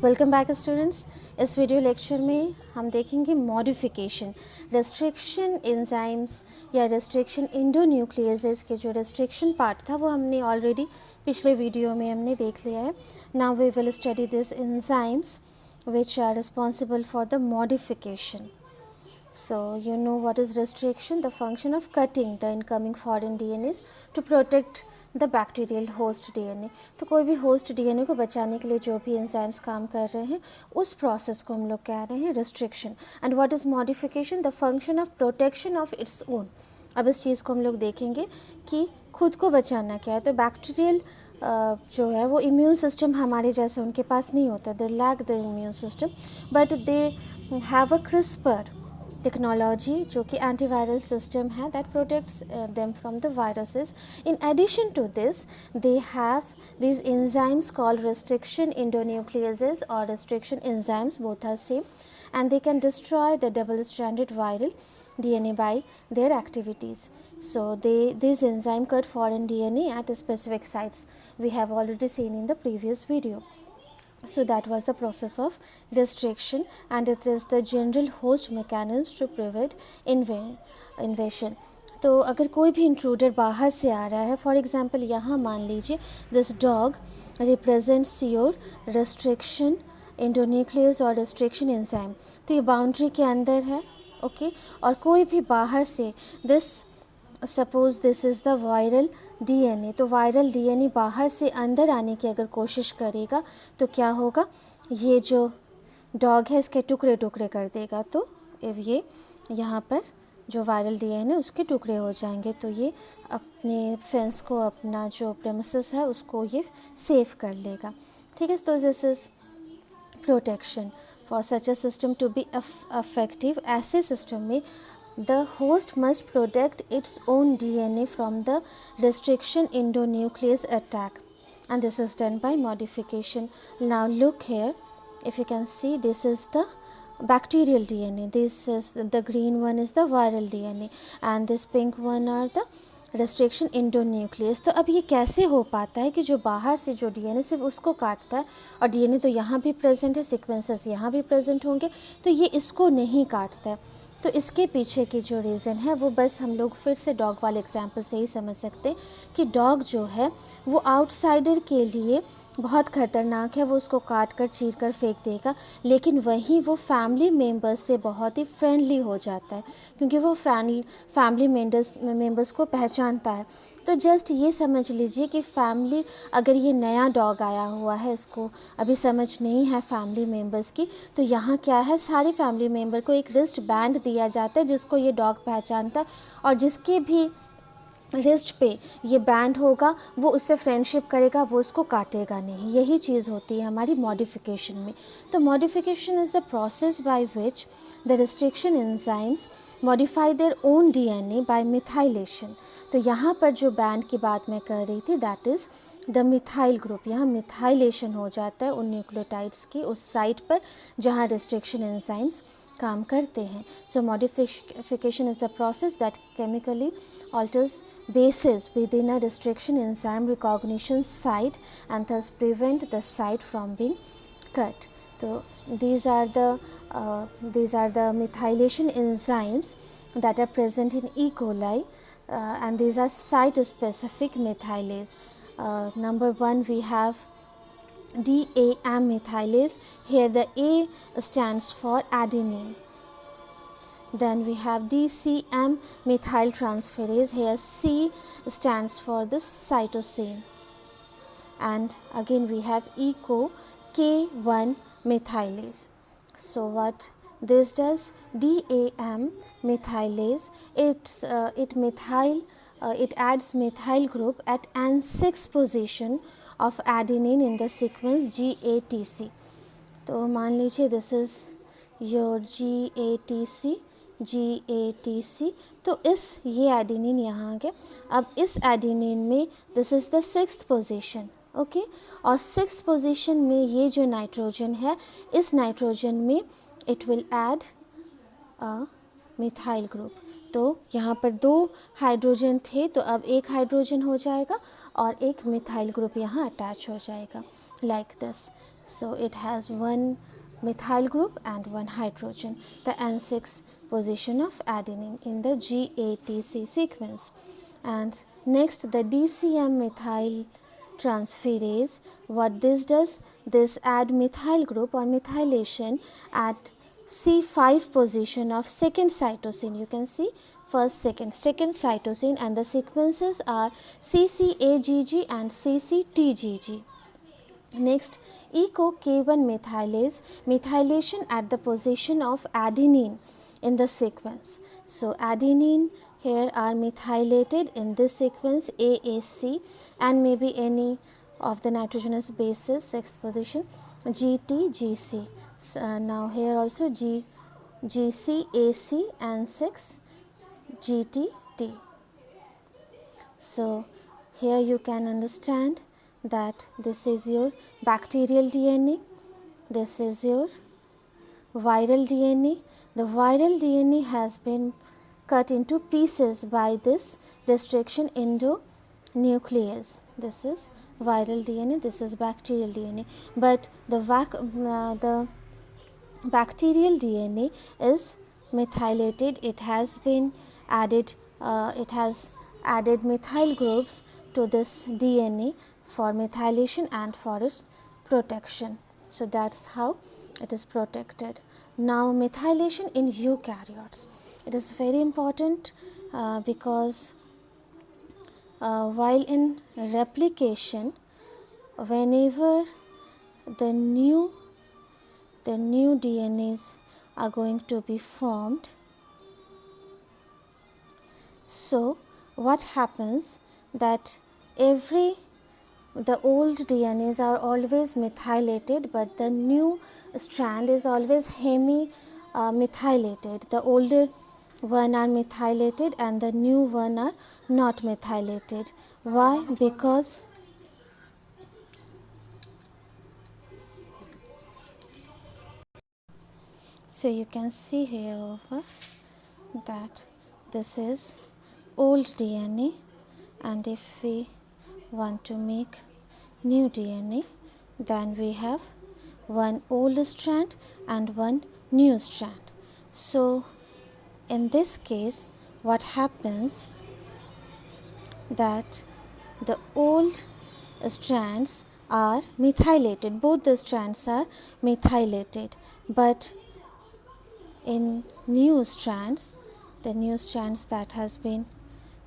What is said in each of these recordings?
Welcome back students. इस video lecture में हम देखेंगे मॉडिफिकेशन, रेस्ट्रिक्शन एंजाइम्स या रेस्ट्रिक्शन इंडोन्यूक्लियसेस के जो रेस्ट्रिक्शन पार्ट था वो हमने ऑलरेडी पिछले वीडियो में हमने देख लिया है। Now we will study this enzymes which are responsible for the modification. So you know what is restriction? The function of cutting the incoming foreign DNAs to protect the bacterial host DNA. तो कोई भी host DNA को बचाने के लिए जो भी enzymes काम कर रहे हैं उस process को हम लोग कह रहे हैं restriction. And what is modification? The function of protection of its own. अब इस चीज़ को हम लोग देखेंगे कि खुद को बचाना क्या है। तो बैक्टीरियल जो है वो इम्यून सिस्टम हमारे जैसे उनके पास नहीं होता, they lack the immune system, but they have a CRISPR technology जो कि एंटीवायरल सिस्टम है that protects them from the viruses. In addition to this they have these enzymes called restriction endonucleases or restriction enzymes, both are same, and they can destroy the double-stranded viral DNA by their activities. So these enzyme cut foreign DNA at specific sites. We have already seen in the previous video. So that was the process of restriction, and it is the general host mechanisms to prevent invasion. तो अगर कोई भी intruder बाहर से आ रहा है, for example यहाँ मान लीजिए this dog represents your restriction endonuclease और रेस्ट्रिक्शन एंजाइम. तो ये बाउंड्री के अंदर है, ओके और कोई भी बाहर से this suppose this is the viral DNA, तो वायरल डीएनए बाहर से अंदर आने की अगर कोशिश करेगा तो क्या होगा, ये जो डॉग है इसके टुकड़े टुकड़े कर देगा. तो ये यहाँ पर जो वायरल डीएनए उसके टुकड़े हो जाएंगे. तो ये अपने फेंस को, अपना जो प्रेमिसेस है उसको ये सेव कर लेगा. ठीक है, तो this is protection. For such a system to be effective, ऐसे सिस्टम में the host must protect its own DNA from the restriction endonuclease attack, and this is done by modification. Now look here, if you can see, this is the bacterial DNA, this is the green one is the viral DNA, and this pink one are the restriction endonuclease. तो अब ये कैसे हो पाता है कि जो बाहर से जो डीएनए सिर्फ उसको काटता है, और डीएनए तो यहाँ भी प्रेजेंट है, सीक्वेंसेस यहाँ भी प्रेजेंट होंगे, तो ये इसको नहीं काटता है. तो इसके पीछे की जो रीज़न है वो बस हम लोग फिर से डॉग वाले एग्जांपल से ही समझ सकते हैं कि डॉग जो है वो आउटसाइडर के लिए बहुत ख़तरनाक है, वो उसको काट कर चीर कर फेंक देगा, लेकिन वहीं वो फैमिली मेम्बर्स से बहुत ही फ्रेंडली हो जाता है क्योंकि वो फैमिली मेम्बर्स को पहचानता है. तो जस्ट ये समझ लीजिए कि फैमिली, अगर ये नया डॉग आया हुआ है, इसको अभी समझ नहीं है फैमिली मेम्बर्स की, तो यहाँ क्या है, सारे फैमिली मेम्बर को एक रिस्ट बैंड दिया जाता है जिसको ये डॉग पहचानता है, और जिसके भी रिस्ट पे ये बैंड होगा वो उससे फ्रेंडशिप करेगा, वो उसको काटेगा नहीं. यही चीज़ होती है हमारी मॉडिफिकेशन में. तो modification is the process by which the restriction enzymes modify their own DNA by methylation. तो यहाँ पर जो बैंड की बात मैं कर रही थी that is the methyl group. यहाँ मिथाइलेशन हो जाता है उन न्यूक्लियोटाइड्स की उस साइट पर जहाँ रेस्ट्रिक्शन एंजाइम्स काम करते हैं. So modification is the process that chemically alters bases within a restriction enzyme recognition site and thus prevent the site from being cut. So these are the methylation enzymes that are present in E. coli, and these are site specific methylase. Number one we have DAM methylase. Here the A stands for adenine. Then we have DCM methyl transferase. Here C stands for the cytosine. And again we have ECO K1 methylase. So what this does, DAM methylase, it adds methyl group at N6 position of adenine in the sequence GATC. तो मान लीजिए this is your GATC. तो ये adenine यहाँ आ गया. अब इस adenine में this is the 6th position, okay, और 6th पोजीशन में ये जो नाइट्रोजन है, इस नाइट्रोजन में it will add a methyl group. तो यहाँ पर 2 हाइड्रोजन थे, तो अब 1 हाइड्रोजन हो जाएगा और एक मिथाइल ग्रुप यहाँ अटैच हो जाएगा like this. So it has one methyl group and one hydrogen, the N6 position of adenine in the GATC sequence. And next, the DCM methyl transferase, what this does, this add methyl group or methylation at C5 position of second cytosine. You can see first, second cytosine, and the sequences are CCAGG and CCTGG. Next, eco K1 methylase, methylation at the position of adenine in the sequence. So, adenine here are methylated in this sequence AAC and maybe any of the nitrogenous bases, sixth position GTGC. So, now here also GCAC and 6 GTT. So, here you can understand that this is your bacterial DNA, this is your viral DNA. The viral DNA has been cut into pieces by this restriction endonuclease. This is viral DNA, this is bacterial DNA, but the bacterial DNA is methylated. It has been added, it has added methyl groups to this DNA for methylation and for its protection. So, that is how it is protected. Now, methylation in eukaryotes, it is very important because while in replication, whenever the new DNAs are going to be formed, so what happens that the old DNAs are always methylated, but the new strand is always methylated. The older one are methylated and the new one are not methylated. Why? Because so you can see here over that this is old DNA, and if we want to make new DNA, then we have one old strand and one new strand. So, in this case, what happens that the old strands are methylated, both the strands are methylated, but in new strands, the new strands that has been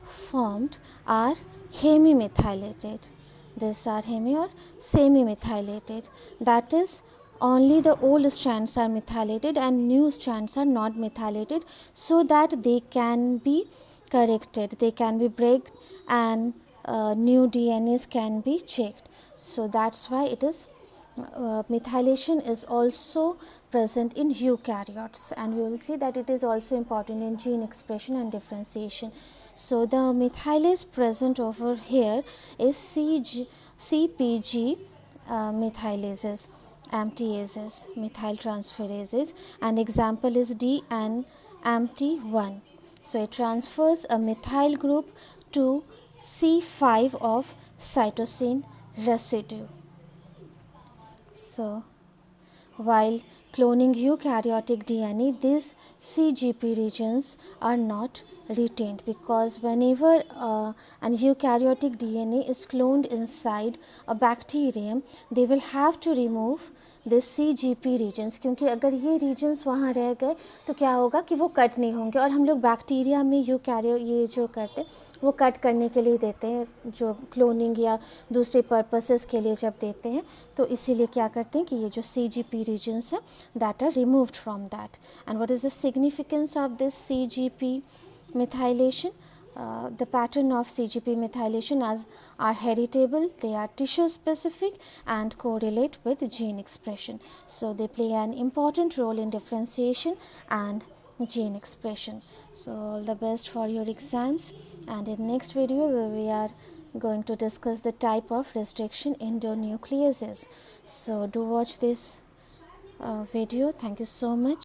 formed are hemimethylated. These are hemi or semi-methylated. That is, only the old strands are methylated and new strands are not methylated, so that they can be corrected, they can be breaked, and new DNAs can be checked. So, that is why it is methylation is also present in eukaryotes, and we will see that it is also important in gene expression and differentiation. So, the methylase present over here is CPG methylases, AMPTases, methyl transferases, and example is D and AMPT1. So, it transfers a methyl group to C5 of cytosine residue. So, while cloning eukaryotic DNA, these CGP regions are not retained, because whenever an eukaryotic DNA is cloned inside a bacterium, they will have to remove this CGP regions, क्योंकि अगर ये regions वहाँ रह गए तो क्या होगा कि वो कट नहीं होंगे, और हम लोग बैक्टीरिया में यूकैरियो ये जो करते हैं वो कट करने के लिए देते हैं, जो क्लोनिंग या दूसरे पर्पसेस के लिए जब देते हैं, तो इसीलिए क्या करते हैं कि ये जो CGP regions है that are removed from that. And what is the significance of this CGP methylation? The pattern of CGP methylation as are heritable, they are tissue specific and correlate with gene expression. So, they play an important role in differentiation and gene expression. So, all the best for your exams, and in next video we are going to discuss the type of restriction endonucleases. So, do watch this video. Thank you so much.